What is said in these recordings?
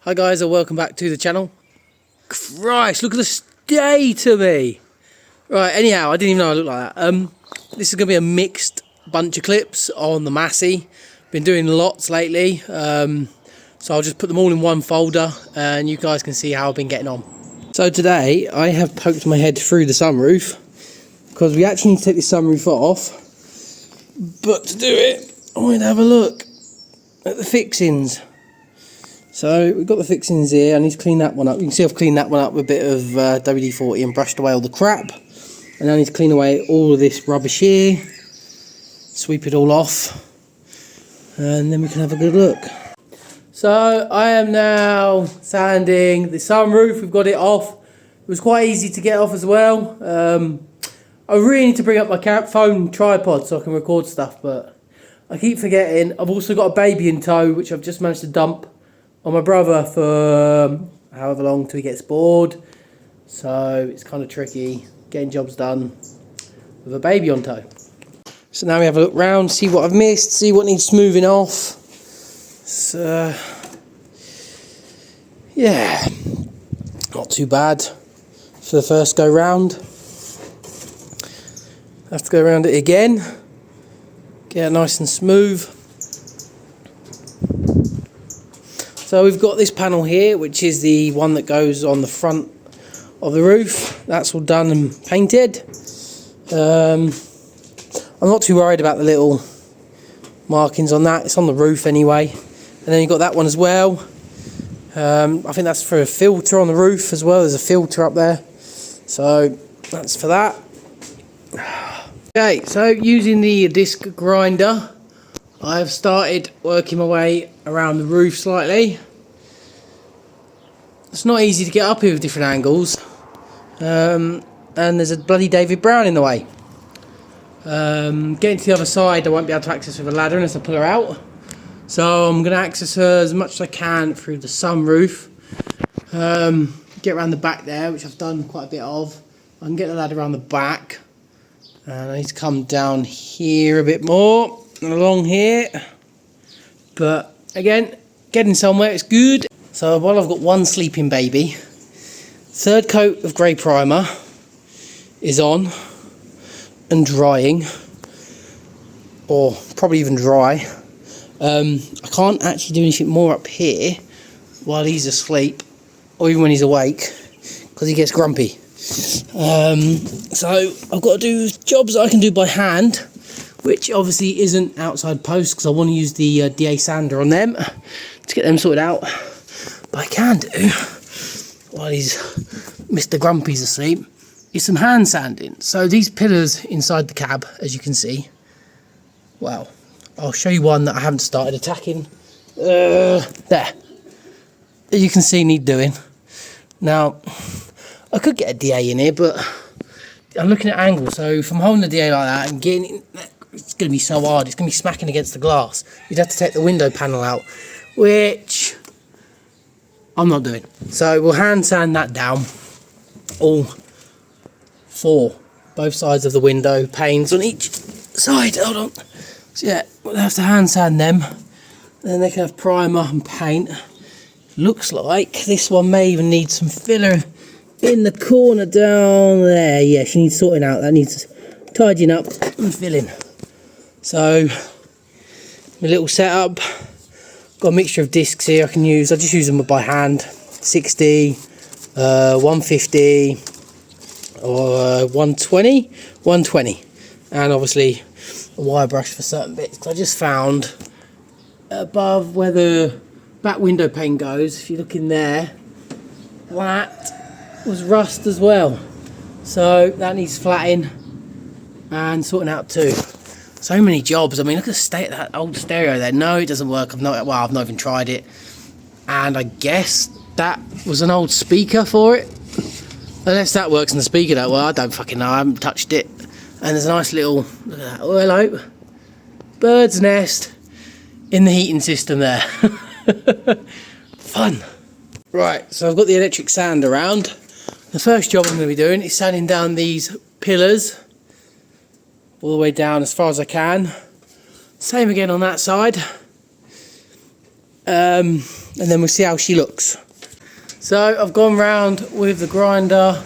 Hi guys, and welcome back to the channel. Christ, look at the state of me. Right, anyhow, I didn't even know I looked like that. This is going to be a mixed bunch of clips on the Massey. Been doing lots lately, so I'll just put them all in one folder and you guys can see how I've been getting on. So today I have poked my head through the sunroof because we actually need to take the sunroof off, but to do it I want to have a look at the fixings. So we've got the fixings here. I need to clean that one up. You can see I've cleaned that one up with a bit of WD-40 and brushed away all the crap. And I need to clean away all of this rubbish here, sweep it all off, and then we can have a good look. So I am now sanding the sunroof. We've got it off. It was quite easy to get off as well. I really need to bring up my phone tripod so I can record stuff, but I keep forgetting. I've also got a baby in tow, which I've just managed to dump on my brother for however long till he gets bored. So it's kind of tricky getting jobs done with a baby on tow. So now we have a look round, see what I've missed, see what needs smoothing off. So yeah, not too bad for the first go round. Have to go around it again, get it nice and smooth. So we've got this panel here, which is the one that goes on the front of the roof. That's all done and painted. I'm not too worried about the little markings on that. It's on the roof anyway. And then you've got that one as well. I think that's for a filter on the roof as well. There's a filter up there. So that's for that. Okay, so using the disc grinder, I've started working my way around the roof slightly. It's not easy to get up here with different angles, and there's a bloody David Brown in the way. Getting to the other side I won't be able to access with a ladder unless I pull her out, so I'm going to access her as much as I can through the sunroof. Get around the back there, which I've done quite a bit of. I can get the ladder around the back, and I need to come down here a bit more and along here, but again, getting somewhere, it's good. So while I've got one sleeping baby, third coat of grey primer is on and drying, or probably even dry. I can't actually do anything more up here while he's asleep or even when he's awake because he gets grumpy. So I've got to do jobs that I can do by hand, which obviously isn't outside post because I want to use the DA sander on them to get them sorted out. But I can do, while Mr. Grumpy's asleep, is some hand sanding. So these pillars inside the cab, as you can see, well, I'll show you one that I haven't started attacking. There. As you can see, need doing. Now, I could get a DA in here, but I'm looking at angles. So if I'm holding the DA like that and getting it, it's going to be so hard. It's going to be smacking against the glass. You'd have to take the window panel out, which I'm not doing. So we'll hand sand that down, all four, both sides of the window panes on each side. Hold on. So yeah, we'll have to hand sand them. Then they can have primer and paint. Looks like this one may even need some filler in the corner down there. Yeah, she needs sorting out. That needs tidying up and filling. So my little setup, got a mixture of discs here I can use. I just use them by hand, 60, 150 or 120, and obviously a wire brush for certain bits. I just found above where the back window pane goes, if you look in there, that was rust as well. So that needs flatting and sorting out too. So many jobs. I mean, look at the state of that old stereo there. No, it doesn't work. I've not even tried it. And I guess that was an old speaker for it. Unless that works and the speaker don't. Well, I don't fucking know. I haven't touched it. And there's a nice little, look at that. Oh, hello. Bird's nest in the heating system there. Fun. Right, so I've got the electric sand around. The first job I'm going to be doing is sanding down these pillars all the way down as far as I can. Same again on that side. and then we'll see how she looks. So I've gone round with the grinder,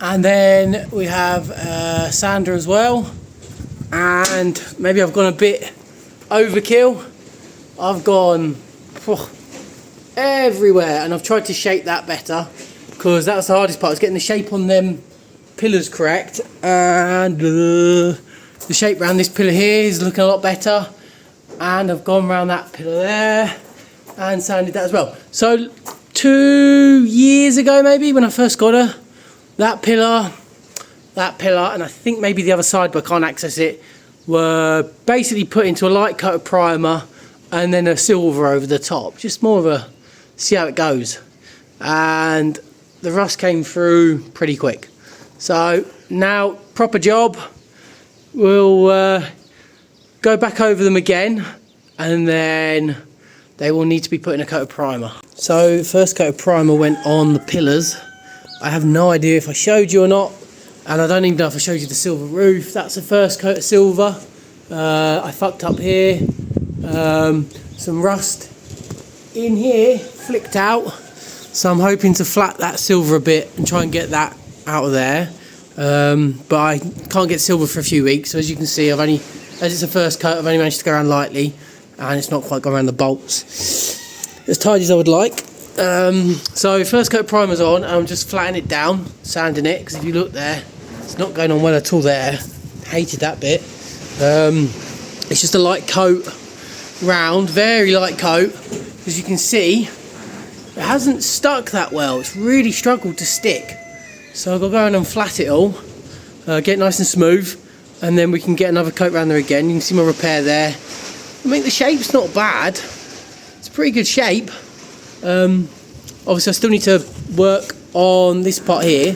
and then we have sander as well, and maybe I've gone a bit overkill. I've gone everywhere, and I've tried to shape that better, because that was the hardest part, was getting the shape on them pillars correct, and the shape around this pillar here is looking a lot better, and I've gone around that pillar there and sanded that as well. So 2 years ago maybe, when I first got her, that pillar, and I think maybe the other side, but I can't access it, were basically put into a light coat of primer and then a silver over the top, just more of a see how it goes, and the rust came through pretty quick. So now, proper job, we'll go back over them again, and then they will need to be put in a coat of primer. So first coat of primer went on the pillars. I have no idea if I showed you or not, and I don't even know if I showed you the silver roof. That's the first coat of silver. I fucked up here. Some rust in here flicked out, so I'm hoping to flat that silver a bit and try and get that out of there. But I can't get silver for a few weeks, so as you can see, as it's the first coat, I've only managed to go around lightly, and it's not quite gone around the bolts as tidy as I would like. So first coat of primer's on, and I'm just flattening it down, sanding it, because if you look there, it's not going on well at all there. Hated that bit. It's just a light coat round, very light coat. As you can see, it hasn't stuck that well. It's really struggled to stick. So I've got to go in and flat it all, get it nice and smooth, and then we can get another coat around there again. You can see my repair there. I mean, the shape's not bad. It's a pretty good shape. Obviously I still need to work on this part here,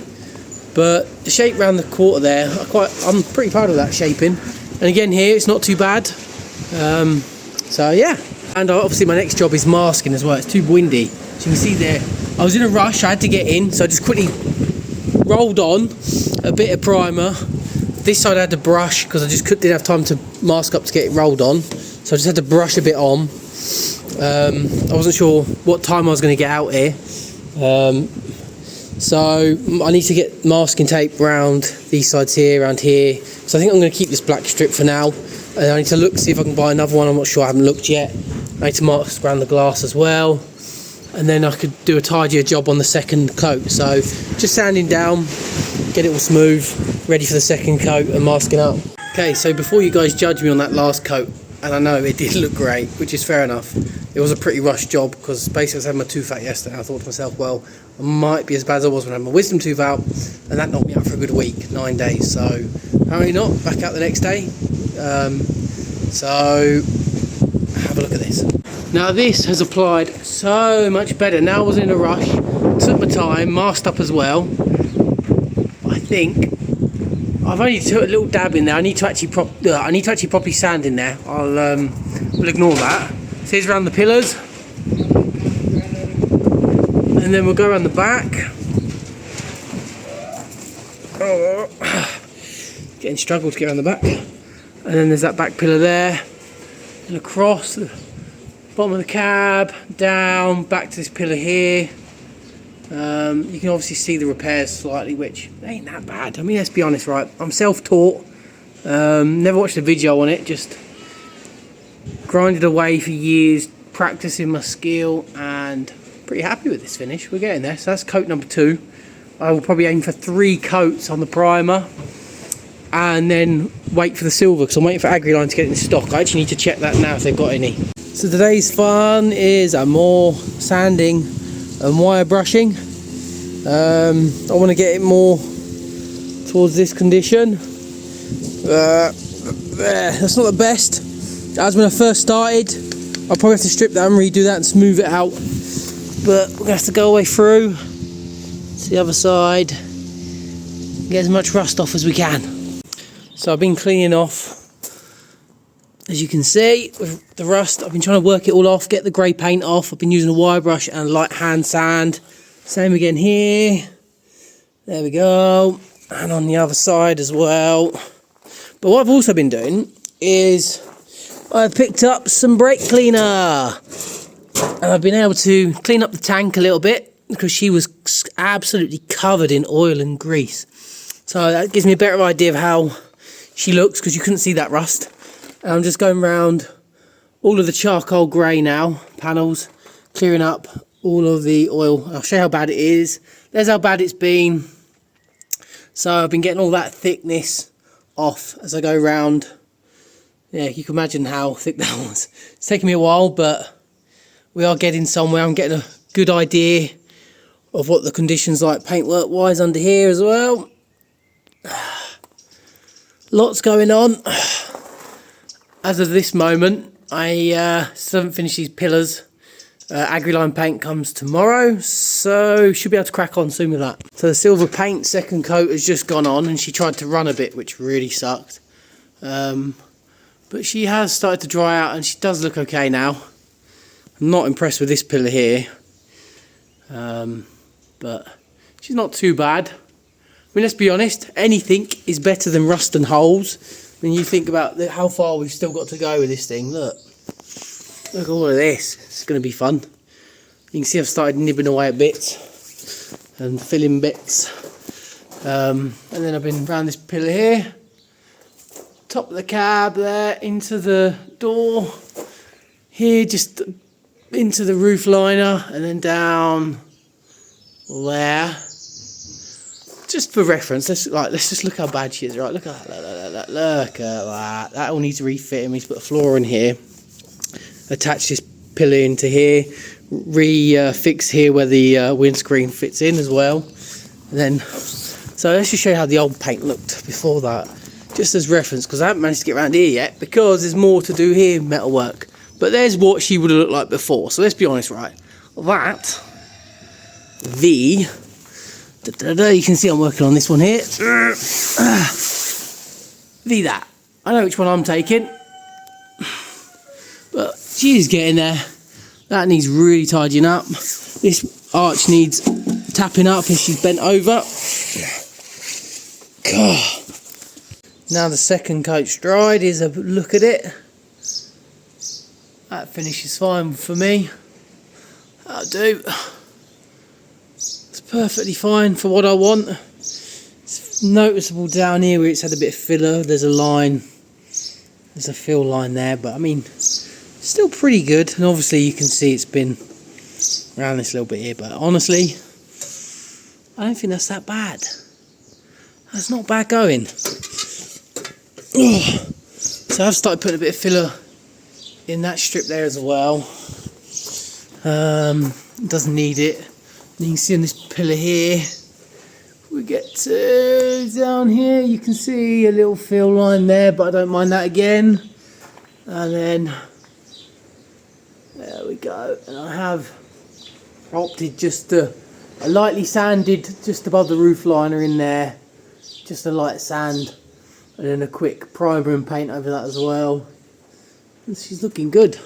but the shape around the quarter there, I'm pretty proud of that shaping. And again here, it's not too bad. So yeah. And obviously my next job is masking as well. It's too windy. So you can see there, I was in a rush, I had to get in, so I just quickly rolled on a bit of primer. This side I had to brush, because I just didn't have time to mask up to get it rolled on. So I just had to brush a bit on. I wasn't sure what time I was going to get out here. So I need to get masking tape around these sides here, around here. So I think I'm going to keep this black strip for now. And I need to look, see if I can buy another one. I'm not sure, I haven't looked yet. I need to mask around the glass as well. And then I could do a tidier job on the second coat. So just sanding down, get it all smooth, ready for the second coat and masking up. Okay, so before you guys judge me on that last coat, and I know it did look great, which is fair enough. It was a pretty rushed job, because basically I was having my tooth out yesterday. I thought to myself, well, I might be as bad as I was when I had my wisdom tooth out, and that knocked me out for a good week, 9 days. So apparently not, back out the next day. So have a look at this. Now this has applied so much better. Now I was in a rush, took my time, masked up as well. I think I've only took a little dab in there. I need to actually properly sand in there. We'll ignore that. So here's around the pillars, and then we'll go around the back. Getting struggled to get around the back. And then there's that back pillar there, and across the bottom of the cab, down, back to this pillar here. You can obviously see the repairs slightly, which ain't that bad. I mean, let's be honest, right? I'm self-taught, never watched a video on it, just grinded away for years, practicing my skill, and pretty happy with this finish. We're getting there. So that's coat number 2. I will probably aim for 3 coats on the primer, and then wait for the silver, because I'm waiting for Agriline to get in stock. I actually need to check that now if they've got any. So today's fun is more sanding and wire brushing. I want to get it more towards this condition. That's not the best. As when I first started, I'll probably have to strip that and redo that and smooth it out. But we're going to have to go all the way through to the other side, get as much rust off as we can. So I've been cleaning off, as you can see, with the rust. I've been trying to work it all off, get the grey paint off. I've been using a wire brush and a light hand sand. Same again here. There we go. And on the other side as well. But what I've also been doing is I've picked up some brake cleaner. And I've been able to clean up the tank a little bit because she was absolutely covered in oil and grease. So that gives me a better idea of how she looks, because you couldn't see that rust. And I'm just going around all of the charcoal grey now panels, clearing up all of the oil. I'll show you how bad it is. There's how bad it's been. So I've been getting all that thickness off as I go round. Yeah, you can imagine how thick that was. It's taken me a while, but we are getting somewhere. I'm getting a good idea of what the conditions like paintwork wise under here as well. Lots going on. As of this moment, I still haven't finished these pillars. Agri-line paint comes tomorrow, so should be able to crack on soon with that. So the silver paint second coat has just gone on, and she tried to run a bit, which really sucked. But she has started to dry out, and she does look okay now. I'm not impressed with this pillar here, but she's not too bad. I mean, let's be honest, anything is better than rust and holes. When you think about how far we've still got to go with this thing, look at all of this. It's going to be fun. You can see I've started nibbling away at bits and filling bits. And then I've been around this pillar here, top of the cab there, into the door here, just into the roof liner, and then down there. Just for reference, let's just look how bad she is. Right, look at that, look at that. That all needs refitting. We need to put a floor in here, attach this pillar into here, fix here where the windscreen fits in as well. And then, so let's just show you how the old paint looked before that, just as reference, because I haven't managed to get around here yet, because there's more to do here, metalwork. But there's what she would have looked like before. So let's be honest, right? That, you can see I'm working on this one here. That. I know which one I'm taking, but she's getting there. That needs really tidying up. This arch needs tapping up if she's bent over. God. Now the second coat's dried. Here's a look at it. That finishes fine for me. That'll do. It's perfectly fine for what I want. It's noticeable down here where it's had a bit of filler. There's a line. There's a fill line there, but I mean, still pretty good. And obviously you can see it's been around this little bit here, but honestly, I don't think that's that bad. That's not bad going. So I've started putting a bit of filler in that strip there as well. Doesn't need it. And you can see on this pillar here, we get to down here, you can see a little fill line there, but I don't mind that again. And then there we go. And I have opted just a lightly sanded just above the roof liner in there, just a light sand, and then a quick primer and paint over that as well. And she's looking good.